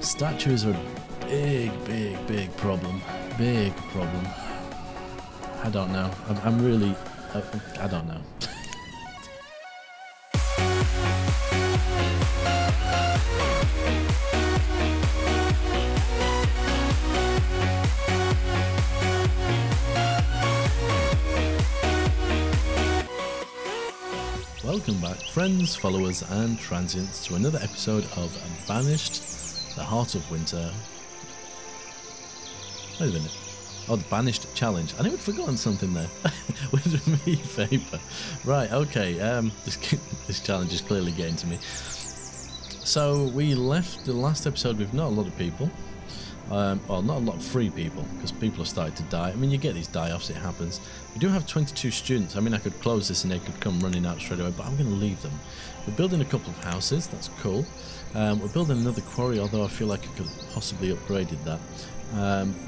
Statues are a big problem. Big problem. I don't know. I'm really... I don't know. Welcome back, friends, followers and transients, to another episode of Banished, the Heart of Winter. Wait a minute. Oh, the Banished challenge. I think we'd forgotten something there. With me, Vaypah. Right, okay, this challenge is clearly getting to me. So, we left the last episode with not a lot of people. Well, not a lot of free people, because people have started to die. I mean, you get these die-offs, it happens. We do have 22 students. I mean, I could close this and they could come running out straight away, but I'm going to leave them. We're building a couple of houses, that's cool. We're building another quarry, although I feel like I could have possibly upgraded that.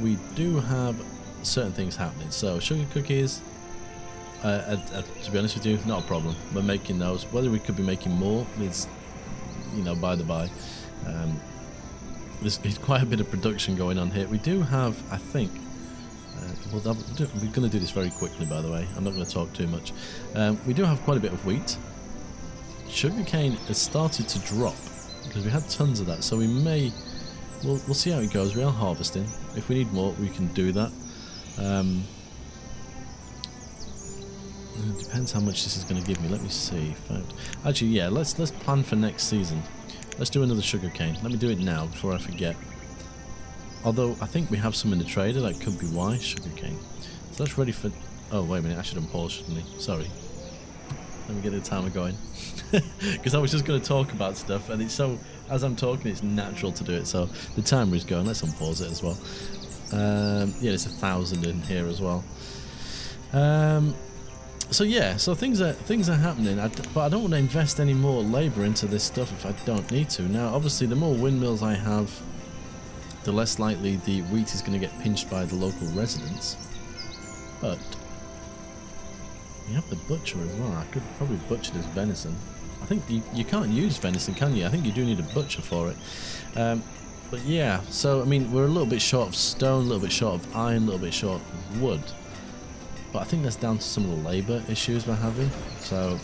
We do have certain things happening. So, sugar cookies, to be honest with you, not a problem. We're making those. Whether we could be making more is, you know, by the by. There's quite a bit of production going on here. We do have, I think, we're going to do this very quickly, by the way. I'm not going to talk too much. We do have quite a bit of wheat. Sugarcane has started to drop because we had tons of that, so we may, we'll see how it goes. We are harvesting. If we need more, we can do that. It depends how much this is going to give me. Let me see. Actually, yeah, let's plan for next season. Let's do another sugarcane. Let me do it now before I forget. Although I think we have some in the trader, that could be why. Sugarcane. So that's ready for... Oh, wait a minute. I should unpause, shouldn't I? Sorry. Let me get the timer going. Because I was just going to talk about stuff, and it's so... As I'm talking, it's natural to do it. So the timer is going. Let's unpause it as well. Yeah, there's 1,000 in here as well. So yeah, so things are happening, but I don't want to invest any more labour into this stuff if I don't need to. Now, obviously, the more windmills I have, the less likely the wheat is going to get pinched by the local residents. But we have the butcher as well. I could probably butcher this venison. I think you can't use venison, can you? I think you do need a butcher for it. But yeah, so I mean, we're a little bit short of stone, a little bit short of iron, a little bit short of wood. But I think that's down to some of the labour issues we're having. So,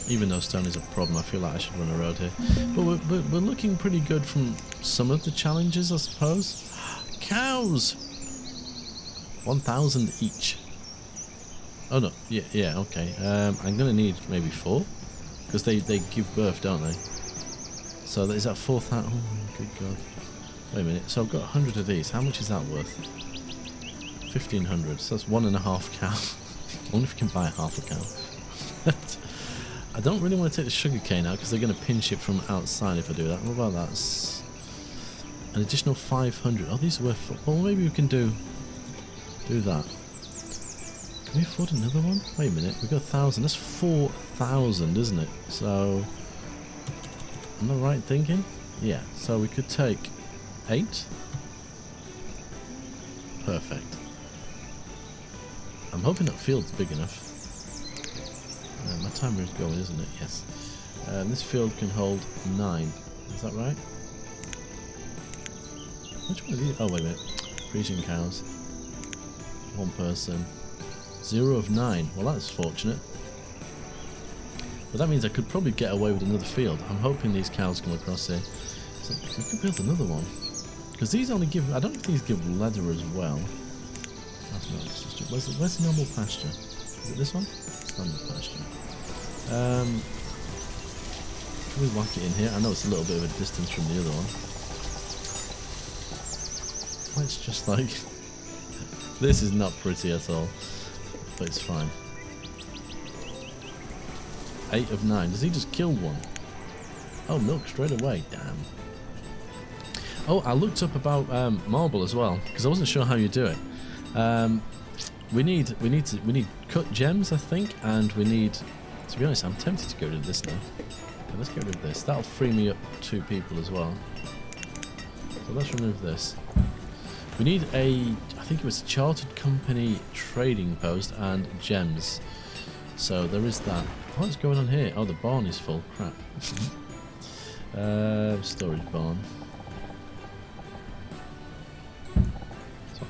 even though stone is a problem, I feel like I should run a road here. But we're looking pretty good from some of the challenges, I suppose. Cows! 1,000 each. Oh no, yeah, okay. I'm going to need maybe 4. Because they give birth, don't they? So is that 4,000? Oh, good God. Wait a minute, so I've got 100 of these. How much is that worth? 1,500, so that's 1.5 cow. I wonder if we can buy half a cow. I don't really want to take the sugarcane out because they're going to pinch it from outside if I do that. What about that? It's an additional 500. Oh, these are worth... Well, maybe we can do that. Can we afford another one? Wait a minute, we've got 1,000. That's 4,000, isn't it? So, am I right thinking? Yeah, so we could take 8. Perfect. I'm hoping that field's big enough. My timer is going, isn't it? Yes. This field can hold 9. Is that right? Which one are these? Oh, wait a minute. Frisian cows. 1 person. 0 of 9. Well, that's fortunate. But that means I could probably get away with another field. I'm hoping these cows come across here. So we could build another one. Because these only give... I don't know if these give leather as well. That's not just... Where's the normal pasture? Is it this one? Standard pasture. Can we whack it in here? I know it's a little bit of a distance from the other one. It's just like... This is not pretty at all. But it's fine. 8 of 9. Does he just kill one? Oh, milk straight away. Damn. Oh, I looked up about marble as well because I wasn't sure how you do it. We need cut gems, I think, and we need. To be honest, I'm tempted to get rid of this now. Okay, let's get rid of this. That'll free me up 2 people as well. So let's remove this. We need a, I think it was a chartered company trading post and gems. So there is that. What's going on here? Oh, the barn is full. Crap. Storage barn.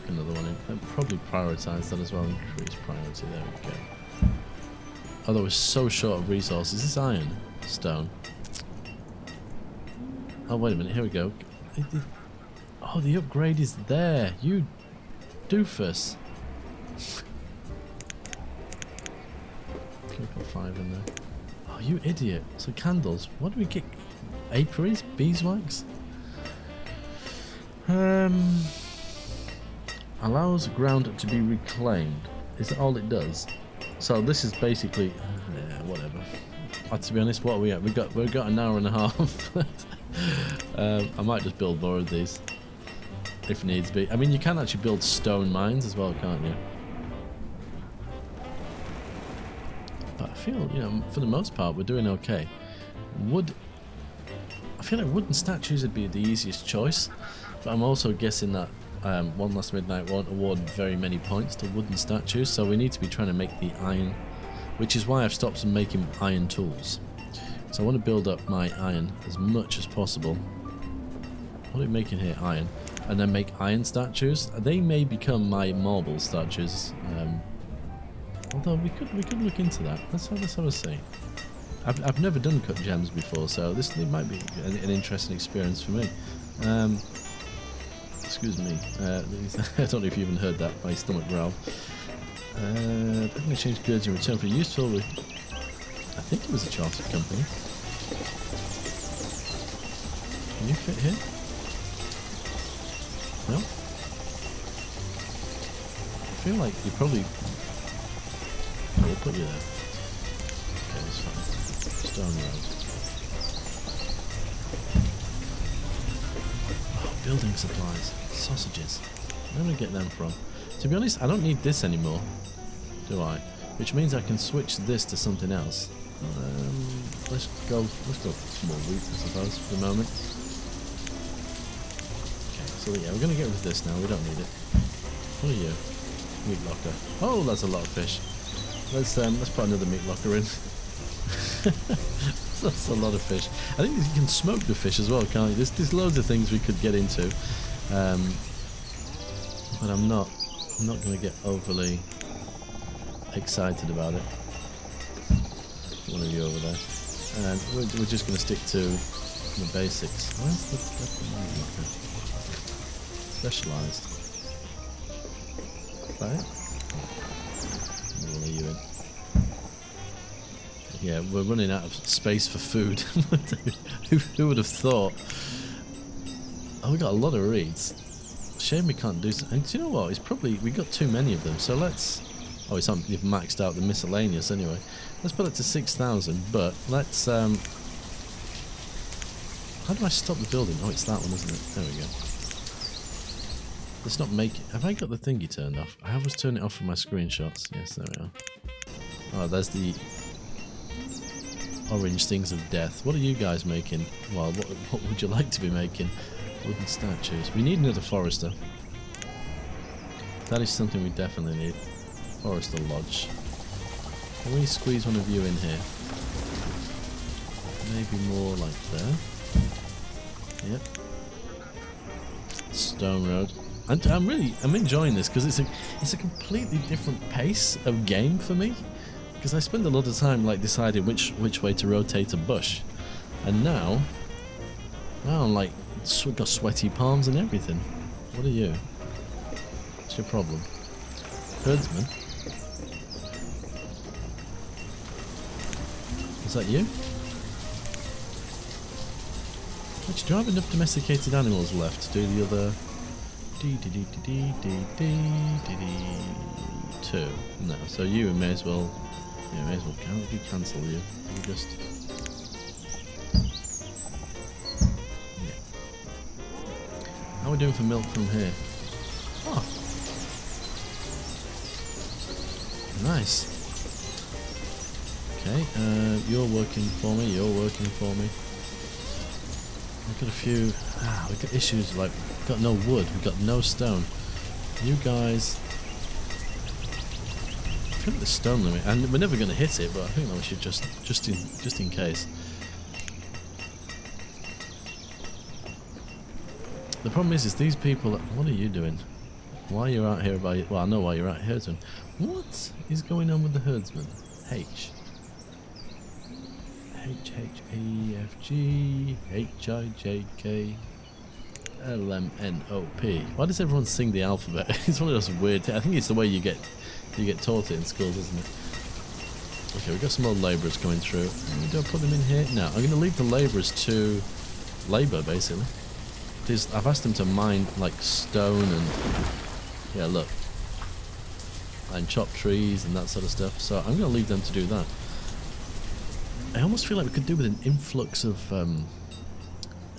another one in. I'll probably prioritise that as well. Increase priority. There we go. Although we're so short of resources. Is this iron? Stone? Oh, wait a minute. Here we go. Oh, the upgrade is there. You doofus. Can we put 5 in there? Oh, you idiot. So candles. What do we get? Apiaries? Beeswax? Allows ground to be reclaimed. Is that all it does? So this is basically... yeah, whatever. To be honest, what are we at? We've got an hour and a half. I might just build more of these. If needs be. I mean, you can actually build stone mines as well, can't you? But I feel, you know, for the most part, we're doing okay. Wood... I feel like wooden statues would be the easiest choice. But I'm also guessing that One Last Midnight won't award very many points to wooden statues, so we need to be trying to make the iron, which is why I've stopped making iron tools. So I want to build up my iron as much as possible. What are we making here? Iron. And then make iron statues. They may become my marble statues. Although we could look into that. Let's have a see. I've never done cut gems before, so it might be an interesting experience for me. Excuse me. I don't know if you even heard that, my stomach growl. I'm going to change goods in return for useful. I think it was a chartered company. Can you fit here? No? I feel like you probably... Oh, we'll put you there. Okay, that's fine. Stone road. Oh, building supplies. Sausages. Where do we get them from? To be honest, I don't need this anymore, do I? Which means I can switch this to something else. Let's go for some more wheat, I suppose, for the moment. Okay, so yeah, we're gonna get rid of this now. We don't need it. What are you? Meat locker. Oh, that's a lot of fish. Let's put another meat locker in. That's a lot of fish. I think you can smoke the fish as well, can't you? There's loads of things we could get into, but I'm not going to get overly excited about it. One of you over there, and we're just going to stick to the basics. Where's the meat locker? Specialized, right? We'll let you in. Yeah, we're running out of space for food. Who would have thought? Oh, we got a lot of reeds. Shame we can't do something. And do you know what? It's probably... we got too many of them, so let's... oh, it's you've maxed out the miscellaneous anyway. Let's put it to 6,000, but let's... how do I stop the building? Oh, it's that one, isn't it? There we go. Let's not make it... have I got the thingy turned off? I always turn it off for my screenshots. Yes, there we are. Oh, there's the... orange things of death. What are you guys making? Well, what would you like to be making? Wooden statues. We need another forester. That is something we definitely need. Forester lodge. Can we squeeze one of you in here? Maybe more like there. Yep. Stone road. And I'm enjoying this because it's a completely different pace of game for me. Because I spend a lot of time like deciding which way to rotate a bush, and now I'm like got sweaty palms and everything. What are you? What's your problem? Herdsman? Is that you? Actually, do I have enough domesticated animals left to do the other? Two. No. So you may as well. Yeah, may as well cancel you. You just... yeah. How are we doing for milk from here? Oh. Nice. Okay, you're working for me, you're working for me. We've got a few... we've got issues like... we've got no wood, we've got no stone. You guys... I think the stone limit, and we're never going to hit it, but I think that we should just in case. The problem is these people. What are you doing? why you're out here by... Well, I know why you're out here, herdsman. What is going on with the herdsman? H. H, H, A, F, G, H, I, J, K, L, M, N, O, P. Why does everyone sing the alphabet? It's one of those weird... I think it's the way you get taught it in schools, isn't it? Okay, we've got some more labourers coming through. Do I put them in here? No, I'm going to leave the labourers to labour, basically. I've asked them to mine, like, stone and... Yeah, look. And chop trees and that sort of stuff. So I'm going to leave them to do that. I almost feel like we could do with an influx of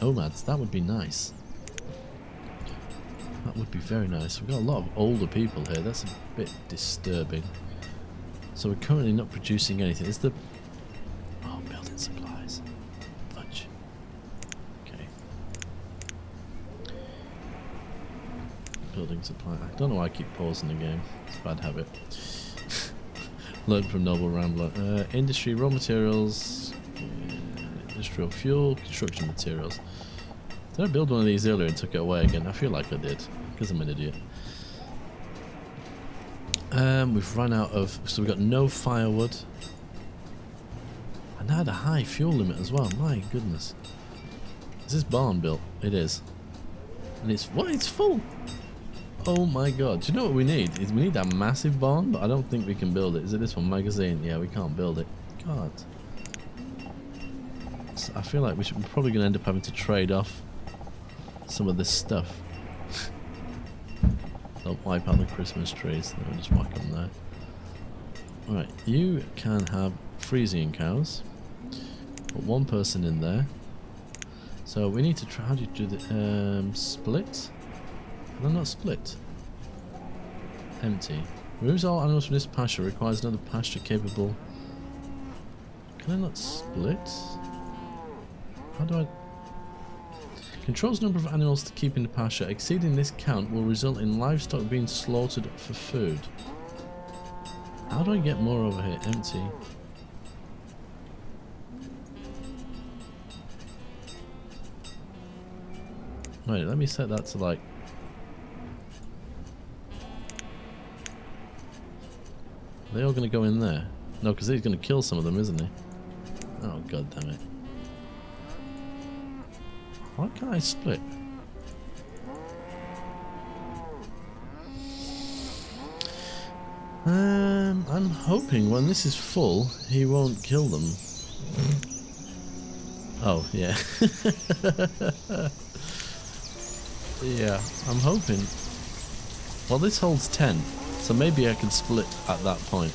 nomads. That would be nice. That would be very nice. We've got a lot of older people here. That's a bit disturbing. So we're currently not producing anything. Is the... Oh, building supplies. Fudge. Okay. Building supply. I don't know why I keep pausing the game. It's a bad habit. Learn from Noble Rambler. Industry, raw materials, industrial fuel, construction materials. Did I build one of these earlier and took it away again? I feel like I did, because I'm an idiot. We've run out of... So we've got no firewood. And I had a high fuel limit as well. My goodness. Is this barn built? It is. And it's... What? It's full! Oh my god. Do you know what we need? We need that massive barn, but I don't think we can build it. Is it this one? Magazine? Yeah, we can't build it. God. So I feel like we're probably going to end up having to trade off some of this stuff. Don't wipe out the Christmas trees. We'll just whack them there. Alright, you can have freezing cows. Put one person in there. So we need to try... How do you do the... split? Can I not split? Empty. Removes all animals from this pasture. Requires another pasture capable... Can I not split? How do I... Controls number of animals to keep in the pasture. Exceeding this count will result in livestock being slaughtered for food. How do I get more over here? Empty. Wait, let me set that to like... Are they all going to go in there? No, because he's going to kill some of them, isn't he? Oh, god damn it. Why can't I split? I'm hoping when this is full, he won't kill them. Oh, yeah. Yeah, I'm hoping. Well, this holds 10, so maybe I can split at that point.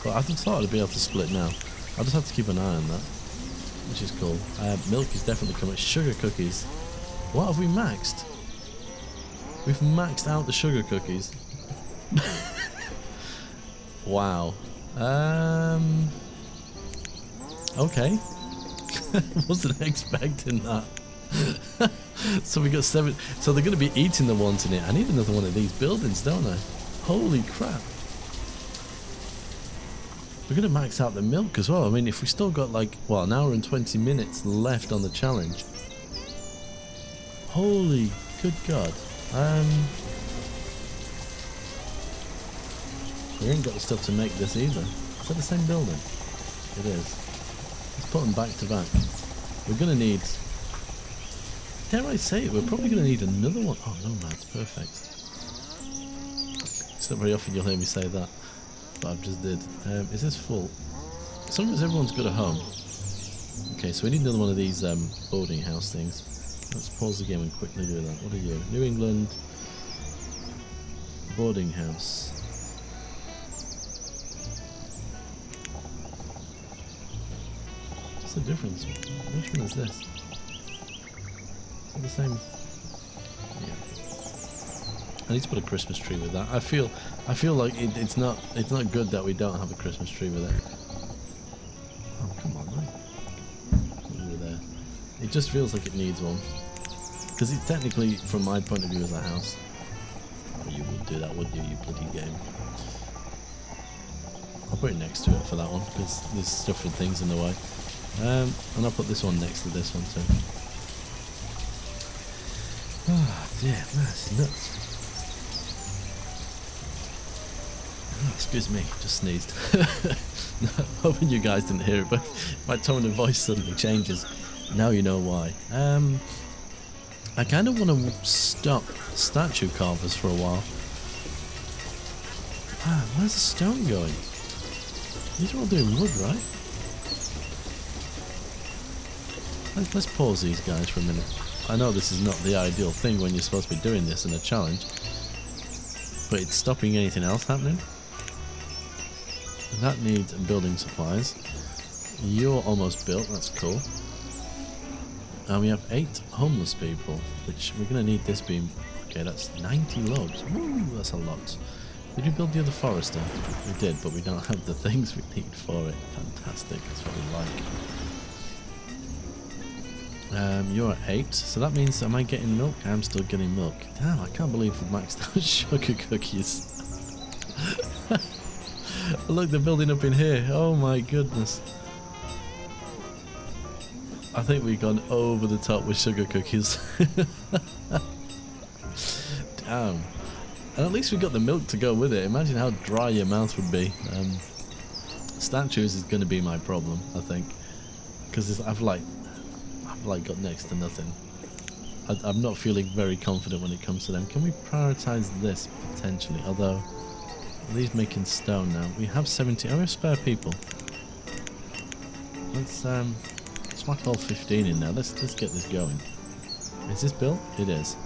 But I thought I'd be able to split now. I'll just have to keep an eye on that. Which is cool. Milk is definitely coming. Sugar cookies. What have we maxed? We've maxed out the sugar cookies. Wow. Okay. Wasn't expecting that. So we got 7. So they're going to be eating the ones in it. I need another one of these buildings, don't I? Holy crap. We're going to max out the milk as well. I mean, if we still got like, what, an hour and 20 minutes left on the challenge. Holy good god. We ain't got the stuff to make this either. Is that the same building? It is. Let's put them back to back. We're going to need... Dare I say it? We're probably going to need another one. Oh no, that's perfect. It's not very often you'll hear me say that. But I just did. Is this full? As long as everyone's got a home. Okay, so we need another one of these boarding house things. Let's pause the game and quickly do that. What are you? New England boarding house. What's the difference? Which one is this? Is it the same? Yeah. I need to put a Christmas tree with that. I feel like it's not good that we don't have a Christmas tree with it. Oh come on, man. Over there. It just feels like it needs one. Because it technically, from my point of view, is a house. Oh, you would do that, wouldn't you, you bloody game? I'll put it next to it for that one, because there's stuff and things in the way. And I'll put this one next to this one too. Ah, yeah, man, it's nuts. Excuse me, just sneezed. Hoping you guys didn't hear it, but my tone of voice suddenly changes. Now you know why. I kind of want to stop statue carvers for a while. Ah, where's the stone going? These are all doing wood, right? Let's pause these guys for a minute. I know this is not the ideal thing when you're supposed to be doing this in a challenge, but it's stopping anything else happening. That needs building supplies. You're almost built, that's cool. And we have 8 homeless people, which we're going to need this beam. Okay, that's 90 logs. Woo, that's a lot. Did you build the other forester? We did, but we don't have the things we need for it. Fantastic, that's what we like. You're at 8, so that means, am I getting milk? I'm still getting milk. Damn, I can't believe we maxed out sugar cookies. Look, they're building up in here. Oh my goodness. I think we've gone over the top with sugar cookies. Damn. And at least we got the milk to go with it. Imagine how dry your mouth would be. Statues is going to be my problem, I think, because I've like got next to nothing. I'm not feeling very confident when it comes to them. Can we prioritize this potentially? Although, are these making stone now? We have 70. Oh, we have spare people. Let's whack all 15 in now. Let's get this going. Is this built? It is.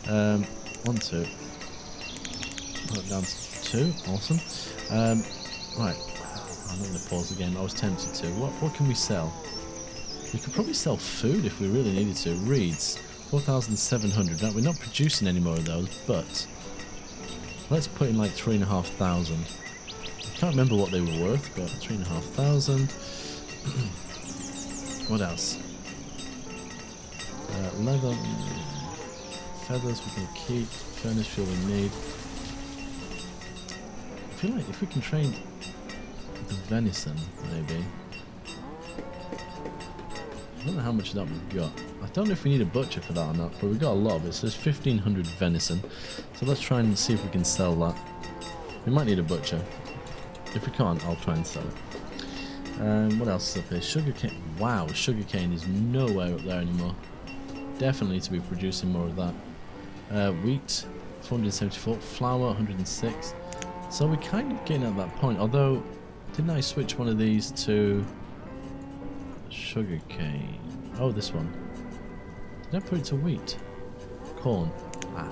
1, 2. Put it down to 2. Awesome. Right. I'm not going to pause again. I was tempted to. What can we sell? We could probably sell food if we really needed to. Reeds. 4,700. Now, we're not producing any more of those, but let's put in like 3,500. I can't remember what they were worth, but 3,500. What else? Leather, feathers we can keep, furnace fuel we need. I feel like if we can trade the venison, maybe. I don't know how much of that we've got. I don't know if we need a butcher for that or not, but we've got a lot of it. So there's 1,500 venison. So let's try and see if we can sell that. We might need a butcher. If we can't, I'll try and sell it. What else is up here? Sugarcane. Wow, sugarcane is nowhere up there anymore. Definitely need to be producing more of that. Wheat, 474. Flour, 106. So we're kind of getting at that point. Although, didn't I switch one of these to sugarcane? Oh, this one. Did I put it to wheat? Corn. Ah.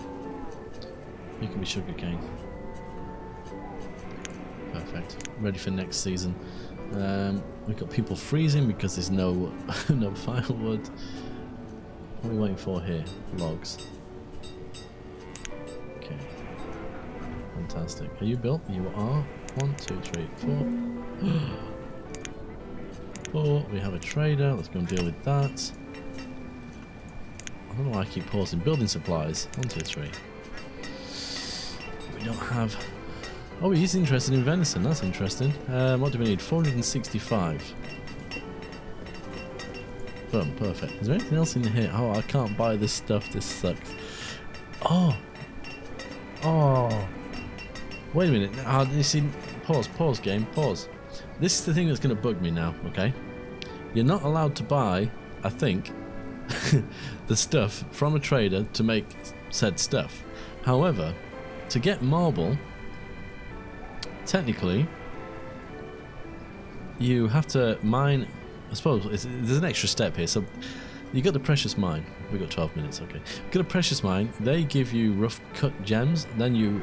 It can be sugarcane. Perfect. Ready for next season. We've got people freezing because there's no no firewood. What are we waiting for here? Logs. Okay. Fantastic. Are you built? You are. 1, 2, 3, 4. 4. We have a trader. Let's go and deal with that. I don't know why I keep pausing. Building supplies. 1, 2, 3. We don't have. Oh, he's interested in venison. That's interesting. What do we need? 465. Boom, perfect. Is there anything else in here? Oh, I can't buy this stuff. This sucks. Oh. Oh. Wait a minute. You see, pause, game, pause. This is the thing that's going to bug me now, okay? You're not allowed to buy, I think, the stuff from a trader to make said stuff. However, to get marble, technically, you have to mine. I suppose there's an extra step here. So you got the precious mine. We've got 12 minutes, okay. Got a precious mine. They give you rough cut gems. Then you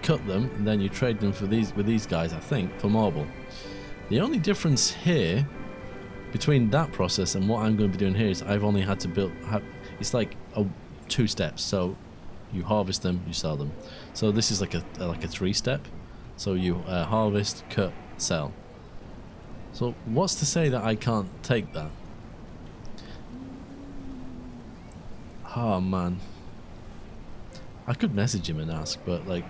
cut them, and then you trade them for with these guys, I think, for marble. The only difference here between that process and what I'm going to be doing here is I've only had to build. It's like 2 steps. So you harvest them, you sell them. So this is like a 3-step. So you harvest, cut, sell. So what's to say that I can't take that? Oh man. I could message him and ask, but like,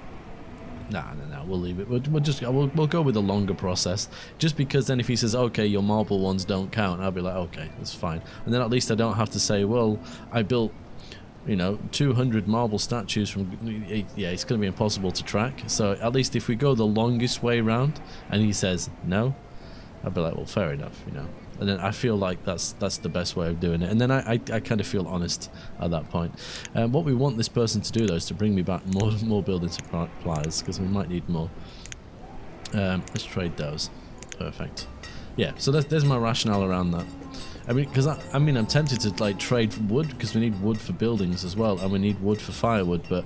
nah, we'll leave it. We'll go with a longer process. Just because then if he says, okay, your marble ones don't count, I'll be like, okay, that's fine. And then at least I don't have to say, well, I built, you know, 200 marble statues from... Yeah, it's going to be impossible to track. So at least if we go the longest way round and he says no, I'll be like, well, fair enough, you know. And then I feel like that's the best way of doing it. And then I kind of feel honest at that point. What we want this person to do, though, is to bring me back more building supplies, because we might need more. Let's trade those. Perfect. Yeah, so there's my rationale around that. I mean, because I'm tempted to like trade wood, because we need wood for buildings as well, and we need wood for firewood. But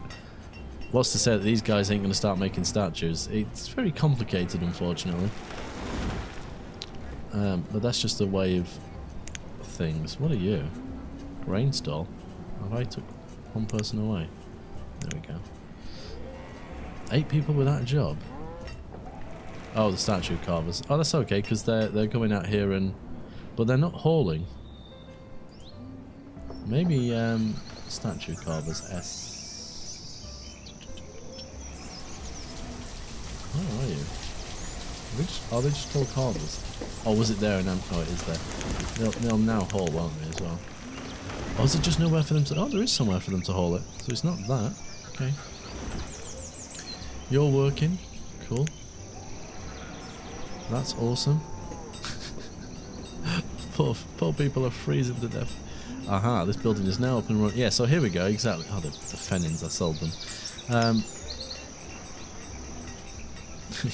what's to say that these guys ain't going to start making statues? It's very complicated, unfortunately. But that's just the way of things. What are you? Rainstall? Have I took one person away? There we go. 8 people without a job. Oh, the statue carvers. Oh, that's okay, because they're going out here and... But they're not hauling. Maybe, statue carvers, S... Where are you? Are they just called carvers? Oh, was it there and oh, it is there. They'll now haul, won't they, as well? Oh, is it just nowhere for them to... Oh, there is somewhere for them to haul it. So it's not that. Okay. You're working. Cool. That's awesome. poor people are freezing to death. Aha, this building is now up and running. Yeah, so here we go, exactly. Oh, the Fennins, I sold them.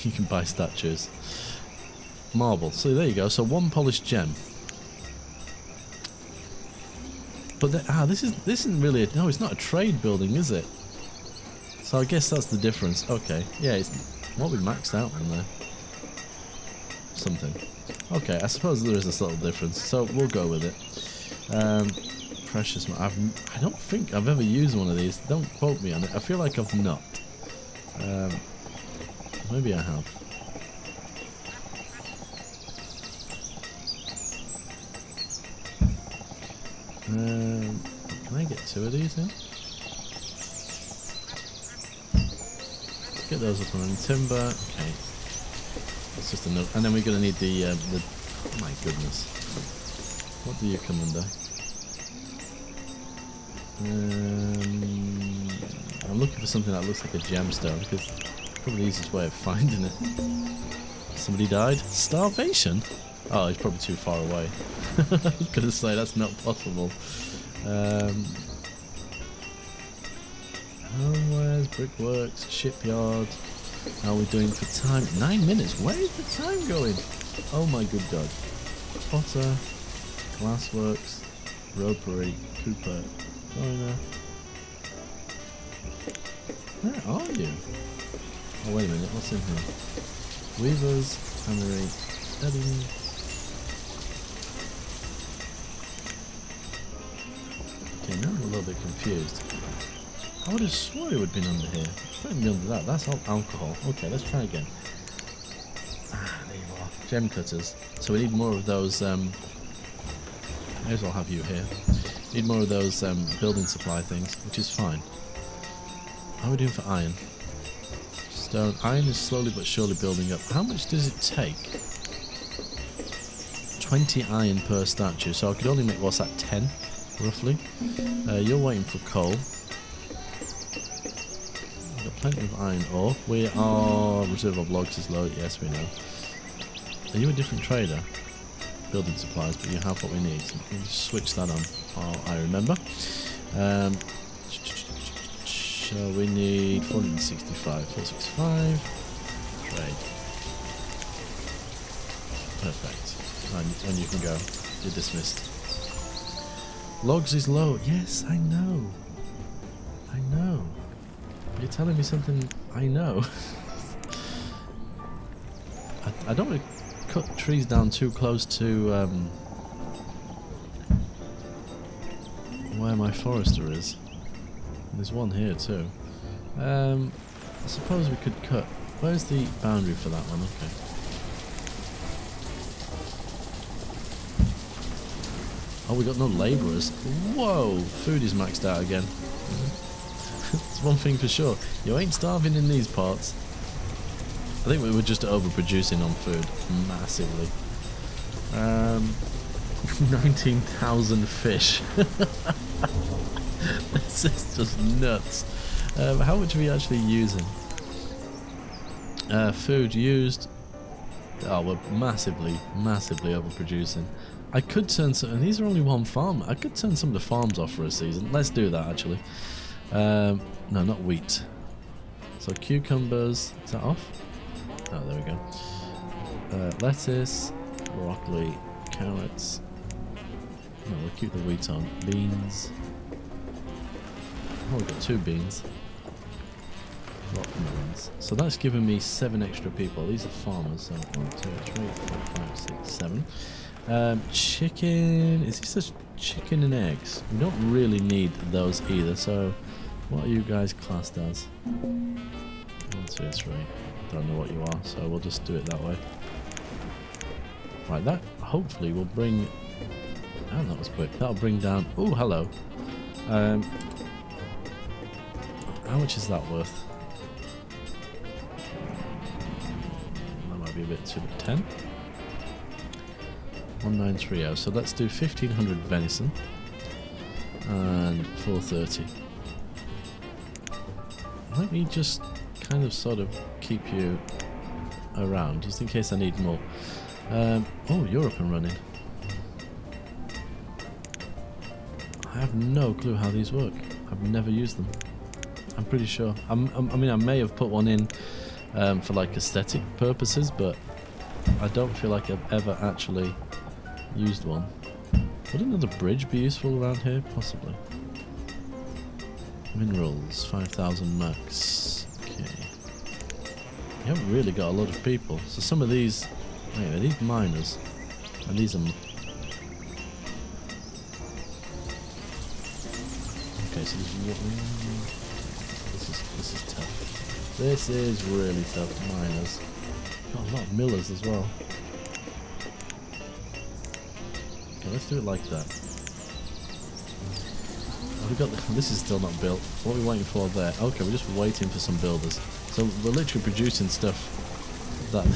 You can buy statues. Marble. So there you go. So 1 polished gem. But this isn't really no, it's not a trade building, is it? So I guess that's the difference. Okay. Yeah, it's what we maxed out on there. Something. Okay, I suppose there is a subtle difference. So we'll go with it. Precious. I don't think I've ever used one of these. Don't quote me on it. I feel like I've not. Maybe I have. Can I get 2 of these in? Let's get those up on timber. Okay. That's just enough. And then we're going to need the... Oh my goodness. What do you come under? I'm looking for something that looks like a gemstone, because it's probably the easiest way of finding it. Somebody died? Starvation? Oh, he's probably too far away. I was going to say, that's not possible. Homewares, brickworks, shipyard. How are we doing for time? 9 minutes. Where is the time going? Oh my good God. Potter, glassworks, ropery, cooper, joiner. Where are you? Oh wait a minute, what's in here? Weavers, tannery, studying. Okay, now I'm a little bit confused. I would have swore it would have been under here. It's not even under that. That's all alcohol. Okay, let's try again. Ah, there you are. Gem cutters. So we need more of those. May as well have you here. Need more of those building supply things, which is fine. How are we doing for iron? Stone. Iron is slowly but surely building up. How much does it take? 20 iron per statue. So I could only make, what's that, 10? Roughly. You're waiting for coal. We've got plenty of iron ore. We are... Reserve of logs is low. Yes, we know. Are you a different trader? Building supplies, but you have what we need. So we'll switch that on. Oh, I remember. So we need 465. 465. Trade. Perfect. And you can go. You're dismissed. Logs is low. Yes, I know. I know. You're telling me something I know. I don't want to cut trees down too close to where my forester is. There's one here too. I suppose we could cut. Where's the boundary for that one? Okay. Oh, we got no labourers. Whoa! Food is maxed out again. It's one thing for sure. You ain't starving in these parts. I think we were just overproducing on food. Massively. 19,000 fish. Let's This is just nuts. How much are we actually using? Food used. Oh, we're massively overproducing. I could turn some, and these are only one farm. I could turn some of the farms off for a season. Let's do that actually. No, not wheat. So cucumbers, is that off? Oh, there we go. Lettuce, broccoli, carrots. No, we'll keep the wheat on. Beans. Oh, we've got 2 beans. Watermelons. So that's giving me 7 extra people. These are farmers. So 1, 2, 3, 4, 5, 6, 7. Chicken. Is this just chicken and eggs? We don't really need those either. So what are you guys classed as? 1, 2, 3. Don't know what you are. So we'll just do it that way. Right. That hopefully will bring. Oh, that was quick. That'll bring down. Oh, hello. How much is that worth? That might be a bit too much. 10? 1930. So let's do 1500 venison and 430. Let me just kind of sort of keep you around just in case I need more. Oh, you're up and running. I have no clue how these work. I've never used them. I'm pretty sure. I mean, I may have put one in for like aesthetic purposes, but I don't feel like I've ever actually used one. Would another bridge be useful around here? Possibly. Minerals, 5,000 max. Okay. You haven't really got a lot of people. So some of these, anyway, these miners, and these are. Okay, so this is tough. This is really tough. Miners. Got a lot of millers as well. Okay, let's do it like that. Oh, we got. This is still not built. What are we waiting for there? Okay, we're just waiting for some builders. So we're literally producing stuff that.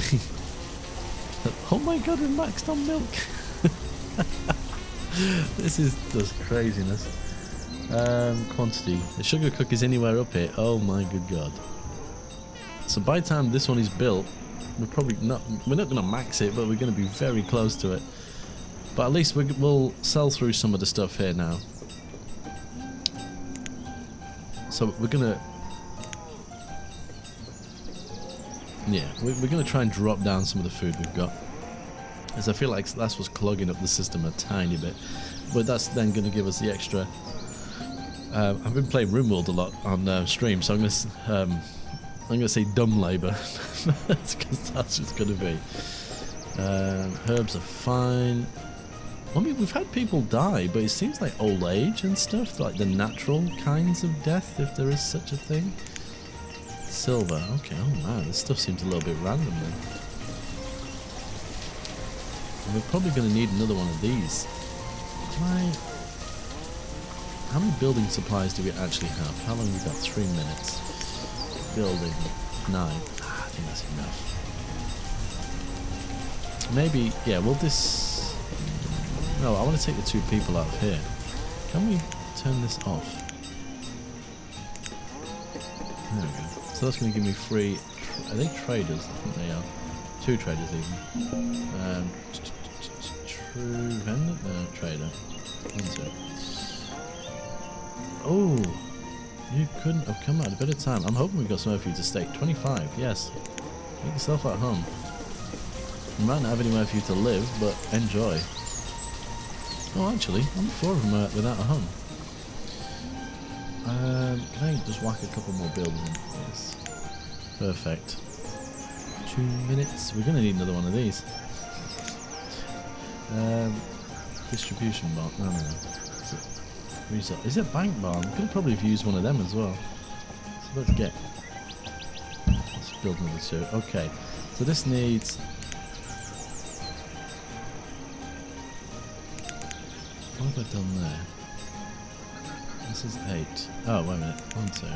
Oh my god, we're maxed on milk. This is just craziness. Quantity. The sugar cookies anywhere up here. Oh my good god. So by the time this one is built, we're probably not. We're not going to max it, but we're going to be very close to it. But at least we'll sell through some of the stuff here now. So we're gonna. Yeah, we're going to try and drop down some of the food we've got. As I feel like that's what's clogging up the system a tiny bit. But that's then going to give us the extra. I've been playing RimWorld a lot on stream, so I'm gonna say dumb labour. That's because that's what's gonna be. Herbs are fine. I mean, we've had people die, but it seems like old age and stuff, like the natural kinds of death, if there is such a thing. Silver. Okay. Oh man, this stuff seems a little bit random then. And we're probably gonna need another one of these. How many building supplies do we actually have? How long have we got? 3 minutes. Building 9. I think that's enough. Maybe, yeah, will this. No, I want to take the 2 people out of here. Can we turn this off? There we go. So that's going to give me free. Are they traders? I think they are. 2 traders even. True vendor? No, trader. 1, 2. Oh, you couldn't have come at a better time. I'm hoping we've got somewhere for you to stay. 25, yes. Make yourself at home. You might not have anywhere for you to live, but enjoy. Oh, actually, I'm 4 of them without a home. Can I just whack a couple more buildings in? Yes. Perfect. 2 minutes. We're going to need another one of these. Distribution bar. No. Is it bank barn? We could probably have used one of them as well. So let's build another 2. Okay, so this needs. What have I done there? This is 8. Oh, wait a minute. 1, 2.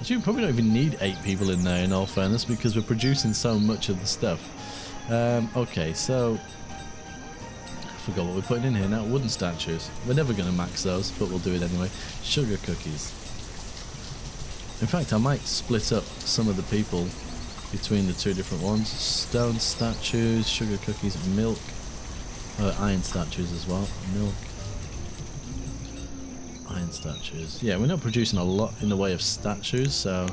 Actually, we probably don't even need 8 people in there, in all fairness, because we're producing so much of the stuff. Okay, so forgot what we're putting in here now. Wooden statues. We're never going to max those, but we'll do it anyway. Sugar cookies. In fact, I might split up some of the people between the two different ones. Stone statues, sugar cookies, milk. Iron statues as well. Milk. Iron statues. Yeah, we're not producing a lot in the way of statues, so...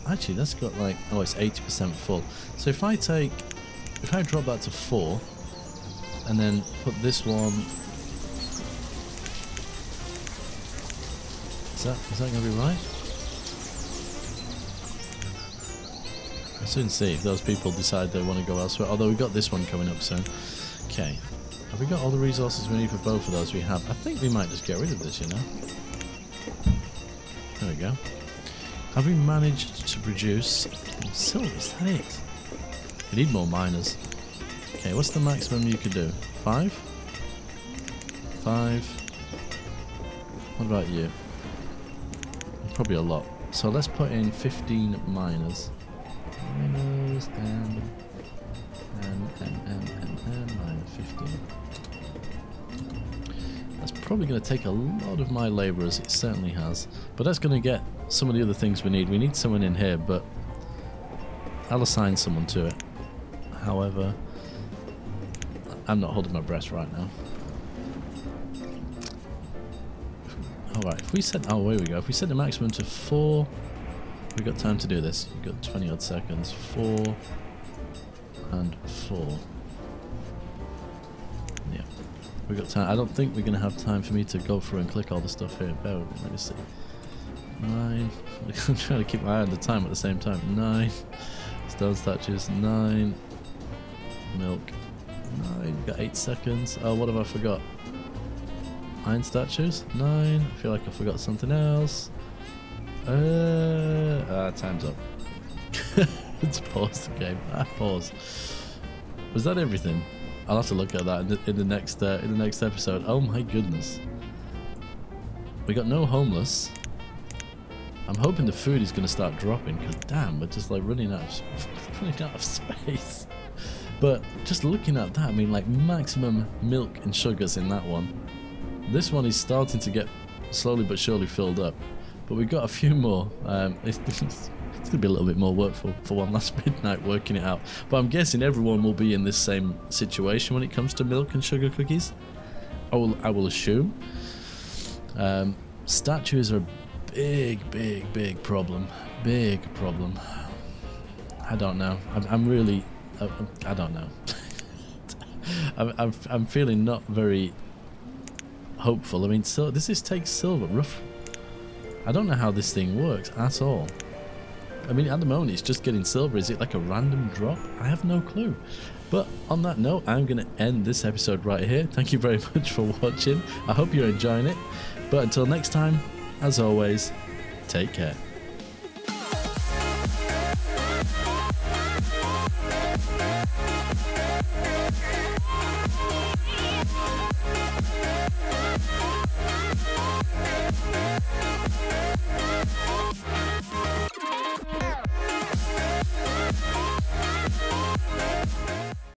Actually, that's got like... Oh, it's 80% full. So if I drop that to 4, and then put this one... Is that going to be right? I'll soon see if those people decide they want to go elsewhere. Although we've got this one coming up soon. Okay. Have we got all the resources we need for both of those? We have. I think we might just get rid of this, you know. There we go. Have we managed to produce silver? Is that it? We need more miners. Okay, what's the maximum you could do? 5? 5. What about you? Probably a lot. So let's put in 15 miners. Miners and minor 15. That's probably going to take a lot of my labourers. It certainly has. But that's going to get some of the other things we need. We need someone in here, but I'll assign someone to it. However, I'm not holding my breath right now. Alright, if we set... Oh, here we go. If we set the maximum to 4... We've got time to do this. We've got 20 odd seconds. 4 and 4. Yeah. We've got time. I don't think we're going to have time for me to go through and click all the stuff here. Bear with me. Let me see. 9. I'm trying to keep my eye on the time at the same time. 9. Stone statues. 9. Milk. 9. We've got 8 seconds. Oh, what have I forgot? Iron statues. 9. I feel like I forgot something else. Time's up. Let's pause the game. Pause. Was that everything? I'll have to look at that in the next episode. Oh my goodness. We got no homeless. I'm hoping the food is going to start dropping because damn, we're just like running out of space. But just looking at that, I mean, like maximum milk and sugars in that one. This one is starting to get slowly but surely filled up. But we've got a few more. It's going to be a little bit more work for one last midnight working it out. But I'm guessing everyone will be in this same situation when it comes to milk and sugar cookies. I will assume. Statues are a big problem. Big problem. I don't know. I'm really... I don't know. I'm feeling not very hopeful. I mean, so this takes silver. Rough. I don't know how this thing works at all. I mean, at the moment it's just getting silver. Is it like a random drop? I have no clue. But on that note, I'm going to end this episode right here. Thank you very much for watching. I hope you're enjoying it. But until next time, as always, take care.